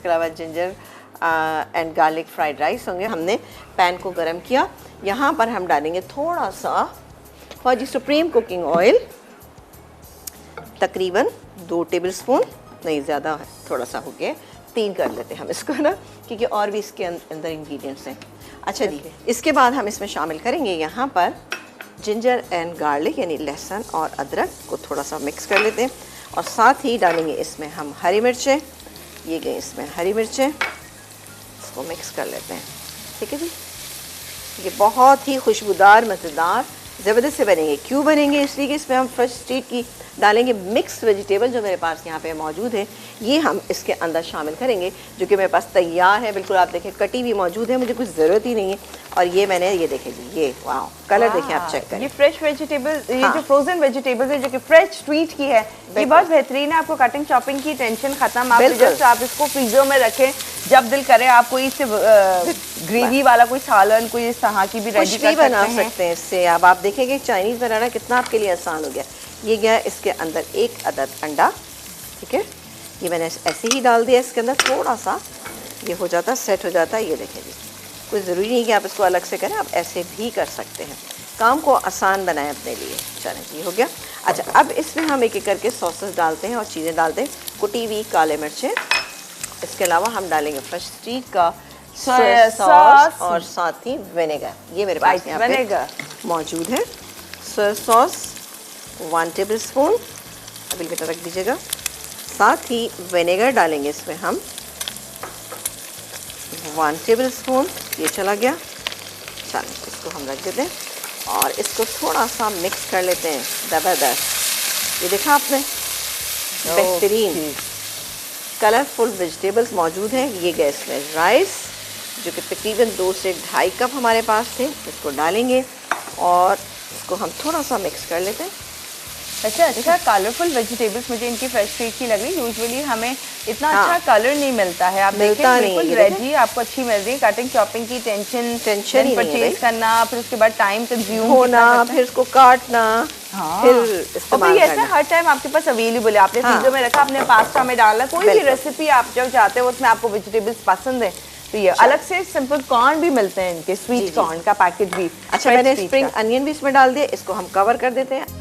इसके अलावा ginger and garlic fried rice होंगे। हमने पैन को गरम किया, यहाँ पर हम डालेंगे थोड़ा सा फौजी सुप्रीम कुकिंग ऑयल, तकरीबन 2 टेबलस्पून, नहीं ज़्यादा है, थोड़ा सा हो गया, 3 कर लेते हैं हम इसको ना, क्योंकि और भी इसके अंदर इंग्रेडिएंट्स हैं। अच्छा जी, इसके बाद हम इसमें शामिल करेंगे यहाँ पर जिंजर एंड गार्लिक यानी लहसुन और अदरक को थोड़ा सा मिक्स कर लेते हैं, और साथ ही डालेंगे इसमें हम हरी मिर्चें, ये गई इसमें हरी मिर्चें, इसको मिक्स कर लेते हैं। ठीक है जी, ये बहुत ही खुशबूदार मज़ेदार ज़बरदस्त से बनेंगे। क्यों बनेंगे? इसलिए कि इसमें हम फ्रेश स्ट्रीट की डालेंगे मिक्स वेजिटेबल जो मेरे पास यहाँ पे मौजूद है, ये हम इसके अंदर शामिल करेंगे, जो कि मेरे पास तैयार है, बिल्कुल आप देखें कटी हुई मौजूद है, मुझे कुछ ज़रूरत ही नहीं है। और ये मैंने ये देखें जी, ये वाह कलर देखें आप, चेक करें। ये फ्रेश वेजिटेबल, ये जो फ्रोजन वेजिटेबल्स है जो कि फ्रेश स्ट्रीट की है, ये बहुत बेहतरीन है। आपको कटिंग चॉपिंग की टेंशन खत्म, आप जस्ट आप इसको फ्रीजर में रखें, जब दिल करे आप कोई इससे ग्रेवी वाला कोई सालन कोई इस तरह की भी रेडी बना सकते हैं इससे। अब आप देखेंगे चाइनीज़ बनाना कितना आपके लिए आसान हो गया। ये गया इसके अंदर 1 अदद अंडा, ठीक है, ये मैंने ऐसे ही डाल दिया इसके अंदर, थोड़ा सा ये हो जाता, सेट हो जाता है। ये देखें जी, कोई ज़रूरी नहीं कि आप इसको अलग से करें, आप ऐसे भी कर सकते हैं, काम को आसान बनाएं अपने लिए। चलें जी, हो गया। अच्छा, अब इसमें हम एक एक करके सॉसेस डालते हैं और चीज़ें डालते हैं। कुटी हुई काले मिर्चें, इसके अलावा हम डालेंगे फ्रेश स्ट्रीट का सोया सॉस और साथ ही विनेगर, ये मेरे पास यहाँ पे मौजूद है। सोया सॉस 1 टेबलस्पून, अभी बेटा रख दीजिएगा। साथ ही विनेगर डालेंगे इसमें हम 1 टेबलस्पून, ये चला गया। चलें, इसको हम रख देते हैं और इसको थोड़ा सा मिक्स कर लेते हैं ज़बरदस्त। ये देखा आपने, बेहतरीन कलरफुल वेजिटेबल्स मौजूद हैं। ये गए इसमें राइस जो कि तकरीबन 2 से 2.5 कप हमारे पास थे, इसको डालेंगे और इसको हम थोड़ा सा मिक्स कर लेते हैं। अच्छा, कलरफुल वेजिटेबल्स मुझे इनकी फ्रेश स्ट्रीट की लग रही है। यूजुअली हमें इतना अच्छा कलर नहीं मिलता है, आप देखें बिल्कुल रेडी आपको अच्छी मिल रही है। कटिंग चॉपिंग की टेंशन ही परचेज करना, फिर उसके बाद टाइम कंज्यूम होना, फिर उसको काटना, फिर इस्तेमाल करना। ऐसा हर टाइम आपके पास अवेलेबल है, आपने फ्रीजर में रखा, आपने पास्ता में डाला, कोई भी रेसिपी आप जब चाहते हो उसमें आपको वेजिटेबल्स पसंद है तो ये अलग से सिंपल कॉर्न भी मिलते हैं, इनके स्वीट कॉर्न का पैकेट भी। अच्छा, मैंने स्प्रिंग अनियन भी इसमें डाल दिया, इसको हम कवर कर देते हैं।